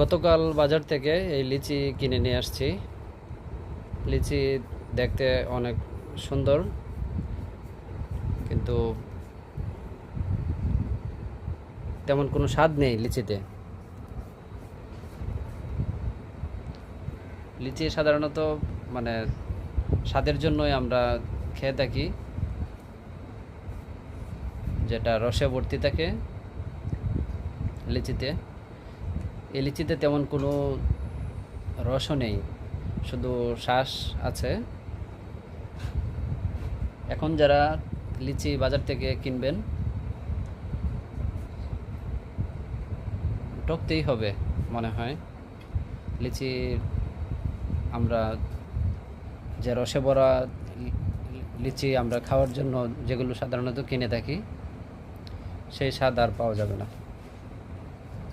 গতকাল বাজার থেকে এই লিচি কিনে নিয়ে আসছি। লিচি দেখতে অনেক সুন্দর, কিন্তু তেমন কোনো স্বাদ নেই লিচিতে। লিচি সাধারণত মানে স্বাদের জন্যই আমরা খেয়ে থাকি, যেটা রসে ভর্তি থাকে লিচিতে। এই লিচিতে তেমন কোনো রসও নেই, শুধু শ্বাস আছে। এখন যারা লিচি বাজার থেকে কিনবেন, টকতেই হবে মনে হয়। লিচি আমরা যে রসে ভরা লিচি আমরা খাওয়ার জন্য যেগুলো সাধারণত কিনে থাকি, সেই স্বাদ আর পাওয়া যাবে না।